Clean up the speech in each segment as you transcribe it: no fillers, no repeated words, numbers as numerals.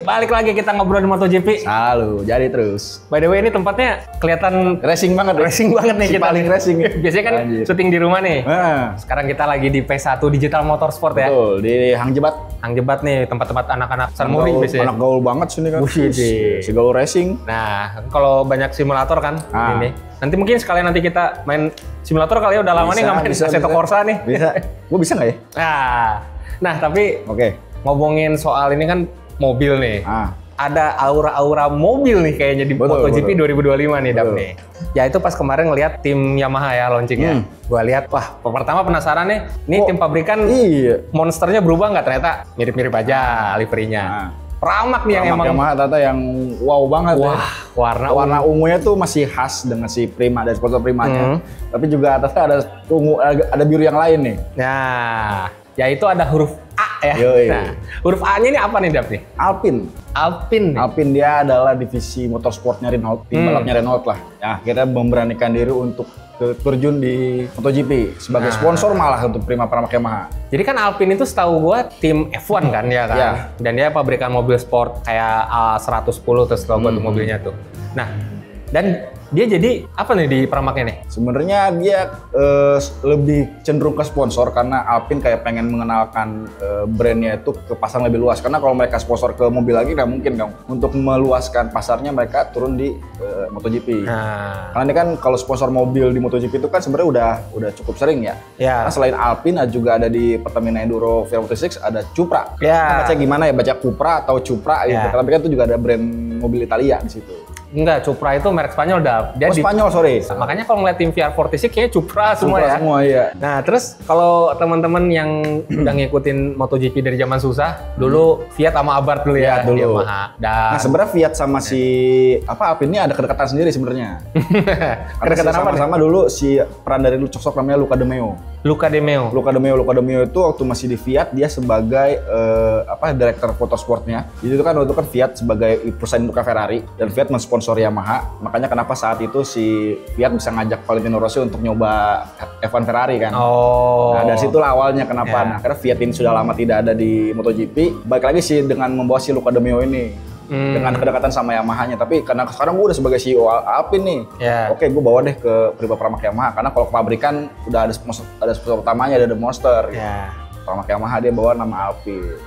Balik lagi kita ngobrol di MotoGP. Selalu, jadi terus. By the way ini tempatnya kelihatan Racing banget. racing banget nih Si kita. paling racing. Biasanya kan Anjir. syuting di rumah nih. Nah, Sekarang kita lagi di P1 Digital Motorsport ya. betul, di Hang Jebat. Hang Jebat nih, tempat-tempat anak-anak Sanmuri biasanya. Anak gaul banget sini kan. Buset. Si gaul racing. Nah, kalau banyak simulator kan Ah. ini. Nanti mungkin sekalian nanti kita main simulator kali ya, udah lama nih nggak main Assetto Corsa nih. Bisa. Gue bisa nggak ya? Nah, tapi Oke. ngomongin soal ini kan mobil nih. Ah, Ada aura-aura mobil nih kayaknya di Betul, MotoGP betul. 2025 nih, Dap Betul. nih. Ya itu pas kemarin ngelihat tim Yamaha ya launching ya. Gua lihat, wah pertama penasaran nih, ini Oh, tim pabrikan iya. monsternya berubah nggak? Ternyata mirip-mirip aja liverynya. Nah. Pramak nih yang Pramak emang, Yamaha ternyata yang wow banget ya. wah Warna ungunya tuh masih khas dengan si Prima dan sponsor Primanya. Tapi juga atasnya ada ungu, ada biru yang lain nih. Nah, yaitu ada huruf A ya. Yoi. Nah, huruf A-nya ini apa nih, Dap nih? Alpine. Alpine. Alpine dia adalah divisi motorsportnya Renault, tim balapnya Renault lah. Ya, akhirnya memberanikan diri untuk terjun di MotoGP sebagai sponsor malah untuk Prima Pramak Yamaha. Jadi kan Alpine itu setahu gua tim F1 kan ya kan. Iya. Dan dia pabrikan mobil sport kayak A110 terus logo tuh mobilnya tuh. Nah, dan dia jadi apa nih di Pramaknya nih? Sebenarnya dia lebih cenderung ke sponsor karena Alpine kayak pengen mengenalkan brandnya itu ke pasar lebih luas. Karena kalau mereka sponsor ke mobil lagi nggak mungkin dong. Untuk meluaskan pasarnya mereka turun di MotoGP. Nah, Karena ini kan kalau sponsor mobil di MotoGP itu kan sebenarnya udah cukup sering ya. ya. Karena selain Alpine juga ada di Pertamina Enduro V46 ada Cupra. Ya. Baca gimana ya, baca Cupra atau Cupra gitu. Ya. Tapi kan itu juga ada brand mobil Italia di situ. Enggak, Cupra itu merek Spanyol dah. Dia Oh, Spanyol, sorry. Makanya kalau ngeliat tim VR46 kayaknya Cupra semua Cupra ya. semua, iya. Nah, terus kalau teman-teman yang udah ngikutin MotoGP dari zaman susah, dulu Fiat sama Abarth dulu ya, Fiat dulu. Yamaha. Dan Nah, sebenarnya Fiat sama si Alpine ini ada kedekatan sendiri sebenarnya. kedekatan apa nih? Sama dulu si peran dari sosok namanya Luca De Meo. Luca De Meo. Luca De Meo itu waktu masih di Fiat dia sebagai direktur motorsportnya. Jadi itu kan waktu itu kan Fiat sebagai perusahaan induknya Ferrari dan Fiat mensponsori Yamaha. Makanya kenapa saat itu si Fiat bisa ngajak Valentino Rossi untuk nyoba F1 Ferrari kan. Oh. Nah, dari situlah awalnya kenapa. Ya. Nah, karena Fiat ini sudah lama tidak ada di MotoGP. Baik lagi sih dengan membawa si Luca De Meo ini. Dengan kedekatan sama Yamaha-nya. Tapi karena sekarang gue udah sebagai CEO Alpine nih. Ya. Oke, gue bawa deh ke Prima Pramak Yamaha. Karena kalau ke pabrikan udah ada sponsor utamanya, ada The Monster. Gitu. Ya. Pramak Yamaha dia bawa nama Alpine.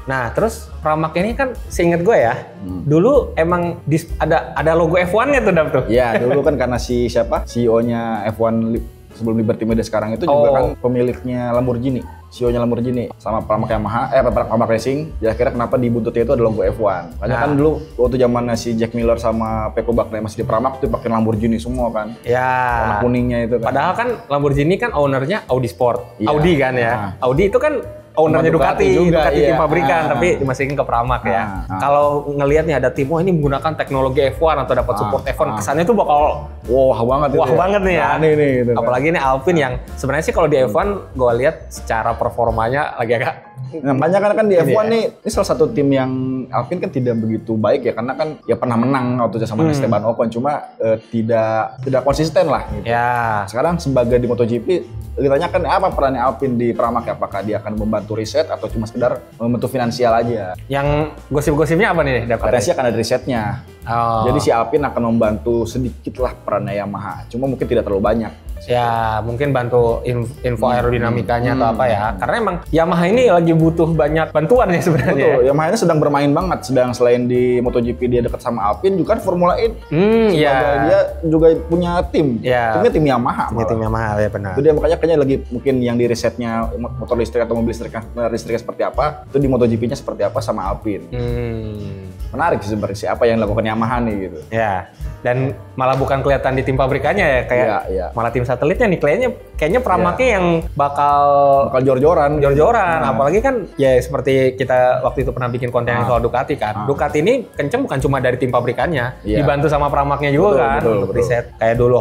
Nah, terus Pramak ini kan seinget gue ya, dulu emang ada logo F1-nya tuh, Dap tuh. Ya, dulu kan karena si siapa? CEO-nya F1 sebelum Liberty Media sekarang itu juga kan pemiliknya Lamborghini. CEO-nya Lamborghini sama Pramak Yamaha, Pramak Racing. Jadi akhirnya kenapa di buntutnya itu ada logo F1. Makanya kan dulu waktu zamannya si Jack Miller sama Pecco Bagnaia masih di Pramak itu pakai Lamborghini semua kan. Ya. Warna kuningnya itu kan. Padahal kan Lamborghini kan ownernya Audi Sport. Iya. Audi kan ya. Nah. Audi itu kan ownernya Ducati Ducati, juga, Ducati iya. tim pabrikan, Ah. tapi dimasukin ke Pramak ya. Ah. Kalau ngelihat nih ada tim, ini menggunakan teknologi F1 atau dapat support F1, kesannya tuh bakal Wah banget itu. wah banget nih ya. Nah, nih gitu kan. Apalagi nih Alpine yang sebenarnya sih kalau di F1 gue lihat secara performanya lagi agak Nah, banyak kan di Ini F1 ya. nih, ini salah satu tim yang Alpine kan tidak begitu baik ya, karena kan ya pernah menang waktu itu sama Esteban Ocon, cuma tidak konsisten lah gitu. ya. Sekarang sebagai di MotoGP, ditanyakan apa perannya Alpine di Pramak ya? Apakah dia akan membantu riset atau cuma sekedar membantu finansial aja? Yang gosip-gosipnya apa nih dapat? Katanya sih akan ada risetnya. Oh. Jadi si Alpine akan membantu sedikit lah perannya Yamaha, cuma mungkin tidak terlalu banyak. Ya mungkin bantu info aerodinamikanya atau apa ya. Karena emang Yamaha ini lagi butuh banyak bantuan ya sebenarnya. Betul, Yamaha ini sedang bermain banget. Sedang selain di MotoGP dia dekat sama Alpine, juga kan Formula E. Iya. Dia juga punya tim. Iya. Timnya tim Yamaha. Ini malah. tim Yamaha ya benar. Itu dia makanya kayaknya lagi mungkin yang di risetnya motor listrik atau mobil listriknya seperti apa, itu di MotoGP-nya seperti apa sama Alpine. Menarik sih sebenarnya sih apa yang dilakukan Yamaha nih gitu. Ya. Dan malah bukan kelihatan di tim pabrikannya ya, kayak Iya. malah tim satelitnya nih kayaknya Pramaknya yang bakal jor-joran. jor-joran. Apalagi kan ya seperti kita waktu itu pernah bikin konten yang soal Ducati kan. Ducati ini kenceng bukan cuma dari tim pabrikannya, Iya. dibantu sama Pramaknya juga kan untuk riset. Kayak dulu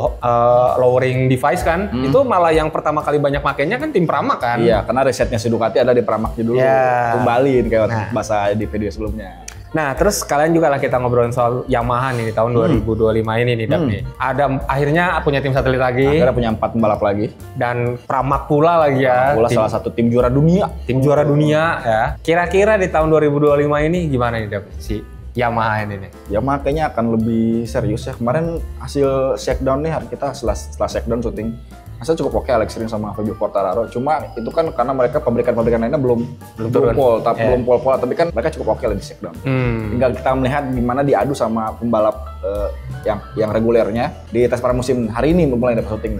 lowering device kan, itu malah yang pertama kali banyak makainya kan tim Pramak kan. Iya, karena risetnya si Ducati ada di Pramaknya dulu. Iya. Kembaliin kayak bahasa di video sebelumnya. Nah, terus kalian juga lah kita ngobrolin soal Yamaha nih di tahun 2025 ini nih, Dap nih. Ada akhirnya punya tim satelit lagi. Akhirnya punya 4 pembalap lagi. Dan Pramac pula lagi ya. Pula salah satu tim juara dunia. Tim juara dunia ya. Kira-kira di tahun 2025 ini gimana nih, Dap? Si Yamaha ini nih. Yamaha kayaknya akan lebih serius ya. Kemarin hasil shakedown nih, kita setelah shakedown syuting. Hasil cukup oke Alex Rins sama Fabio Quartararo. Cuma itu kan karena mereka pabrikan-pabrikan lainnya belum pole, tapi kan mereka cukup oke lah di shakedown. Tinggal kita melihat gimana diadu sama pembalap yang regulernya di tes pramusim hari ini mulai dari syuting.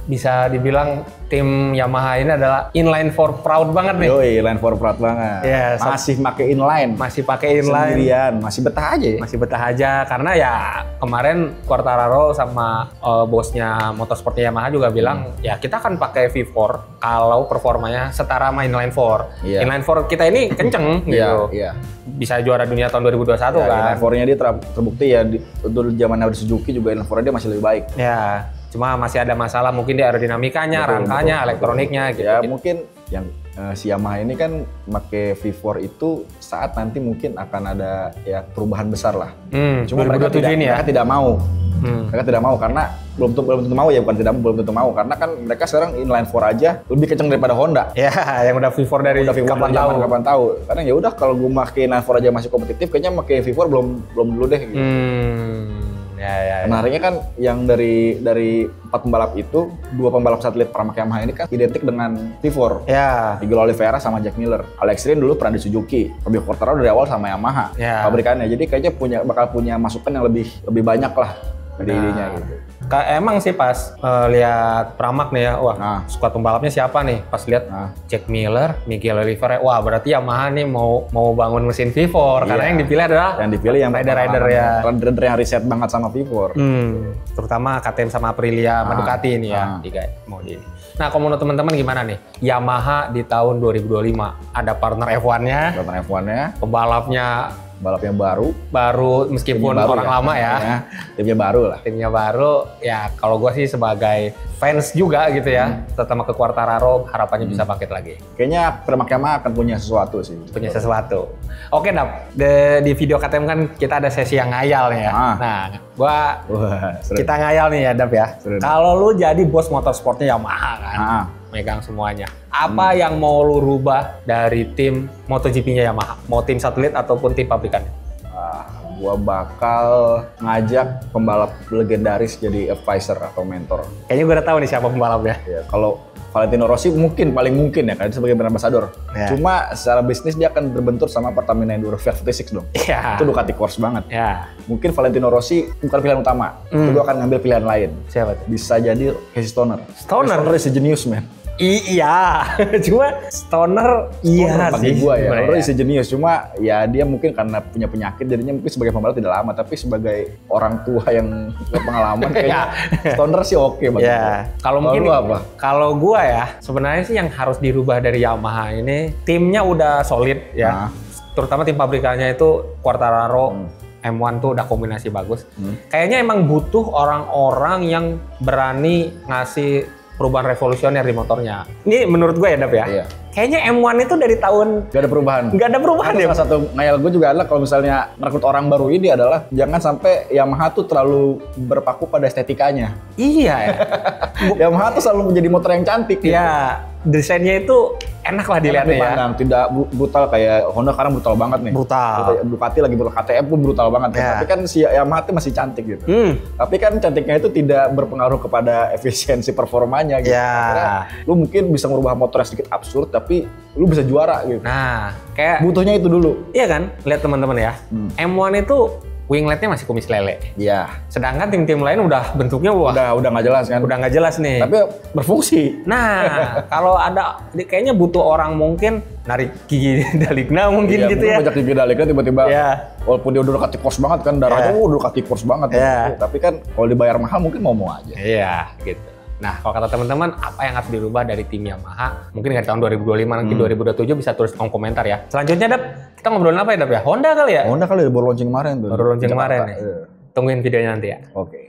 Bisa dibilang tim Yamaha ini adalah inline for proud banget nih. Yoi, inline for proud banget. Yeah, masih pakai inline. Masih pakai inline. Sendirian, masih betah aja ya? Masih betah aja karena ya kemarin Quartararo sama bosnya motorsportnya Yamaha juga bilang ya kita akan pakai V4 kalau performanya setara sama inline 4. Yeah. Inline 4 kita ini kenceng gitu. Iya. Bisa juara dunia tahun 2021 kan. Inline 4-nya dia terbukti ya untuk zaman Suzuki juga inline 4-nya dia masih lebih baik. Ya. Cuma masih ada masalah mungkin di aerodinamikanya, rangkanya, elektroniknya gitu. Ya mungkin yang si Yamaha ini kan pakai V4 itu saat nanti mungkin akan ada ya perubahan besar lah. Cuma mereka tidak mau. Mereka tidak mau karena belum tentu mau ya, bukan tidak belum tentu mau karena kan mereka sekarang inline 4 aja lebih kenceng daripada Honda. Ya, yang udah V4 dari kapan tahu. Karena ya udah kalau gue pakai inline 4 aja masih kompetitif, kayaknya pakai V4 belum dulu deh gitu. Ya. Menariknya kan yang dari 4 pembalap itu, 2 pembalap satelit Pramac Yamaha ini kan identik dengan V4. Ya. Miguel Oliveira sama Jack Miller. Alex Rins dulu pernah di Suzuki. Fabio Quartararo dari awal sama Yamaha pabrikannya. Jadi kayaknya bakal punya masukan yang lebih banyak lah dari idenya gitu. Emang sih pas lihat Pramac nih ya, wah skuad pembalapnya siapa nih? Pas lihat Jack Miller, Miguel Oliveira, wah berarti Yamaha nih mau bangun mesin V4 karena yang dipilih adalah rider-rider ya. Rider yang riset banget sama V4. Terutama KTM sama Aprilia sama Ducati ini ya, mau di ini. Nah, kalau menurut teman-teman gimana nih? Yamaha di tahun 2025 ada partner F1-nya, pembalapnya baru meskipun orang lama ya. Timnya baru ya. Kalau gue sih sebagai fans juga gitu ya, terutama ke Quartararo harapannya bisa bangkit lagi. Kayaknya Pramac Yamaha akan punya sesuatu sih. Oke, Dap. Di video KTM kan kita ada sesi yang ngayal nih ya. Nah, kita ngayal nih ya, Dap ya. Kalau lu jadi bos motorsportnya Yamaha kan, megang semuanya. Apa yang mau lu rubah dari tim MotoGP-nya Yamaha? Mau tim satelit ataupun tim pabrikannya? Gua bakal ngajak pembalap legendaris jadi advisor atau mentor. Kayaknya gue udah tahu nih siapa pembalapnya. Ya, kalau Valentino Rossi paling mungkin ya, karena dia sebagai brand ambassador. Ya. Cuma secara bisnis dia akan berbentur sama Pertamina Enduro V56 dong. Ya. Itu Ducati course banget. Ya. Mungkin Valentino Rossi bukan pilihan utama. Itu gue akan ngambil pilihan lain. Siapa tuh? Bisa jadi Casey Stoner. Stoner is a genius, man. Iya, cuma Stoner iya bagi gua ya. Stoner is a genius, cuma ya dia mungkin karena punya penyakit jadinya mungkin sebagai pembalap tidak lama, tapi sebagai orang tua yang pengalaman kayaknya Stoner sih oke bagi gua. Kalau mungkin apa? Kalau gua ya, sebenarnya sih yang harus dirubah dari Yamaha ini timnya udah solid ya. Terutama tim pabrikannya itu Quartararo, M1 tuh udah kombinasi bagus. Kayaknya emang butuh orang-orang yang berani ngasih perubahan revolusioner di motornya. Ini menurut gue ya, Dap ya. Iya. Kayaknya M1 itu dari tahun Gak ada perubahan ya. Salah satu ngayal gue juga adalah kalau misalnya merekrut orang baru ini adalah jangan sampai Yamaha tuh terlalu berpaku pada estetikanya. Iya ya. Yamaha tuh selalu menjadi motor yang cantik. Iya. Desainnya itu enak lah dilihatnya ya. Tidak brutal kayak Honda sekarang brutal banget nih. Brutal. Ducati lagi brutal, KTM pun brutal banget. Ya. Tapi kan si Yamaha tuh masih cantik gitu. Tapi kan cantiknya itu tidak berpengaruh kepada efisiensi performanya gitu. Ya. Karena lu mungkin bisa merubah motornya sedikit absurd, tapi lu bisa juara gitu. Nah, kayak butuhnya itu dulu. Iya kan? Lihat teman-teman ya. M1 itu wingletnya masih kumis lele. Iya. Sedangkan tim-tim lain udah bentuknya udah nggak jelas kan? Udah nggak jelas nih. Tapi berfungsi. Nah, kalau ada kayaknya butuh orang mungkin narik gigi Daligna mungkin gitu ya. Banyak gigi Daligna tiba-tiba. Walaupun dia udah Ducati course banget kan, darahnya udah Ducati course banget. Tapi kan kalau dibayar mahal mungkin mau aja. Iya, gitu. Nah, kalau kata teman-teman, apa yang harus dirubah dari tim Yamaha? Mungkin dari tahun 2025, nanti 2027 bisa tulis kolom komentar ya. Selanjutnya, Dap, kita ngobrolin apa ya, Dap ya? Honda kali ya? Honda kali, baru launching kemarin tuh. Baru launching kemarin ya. Tungguin videonya nanti ya. Oke.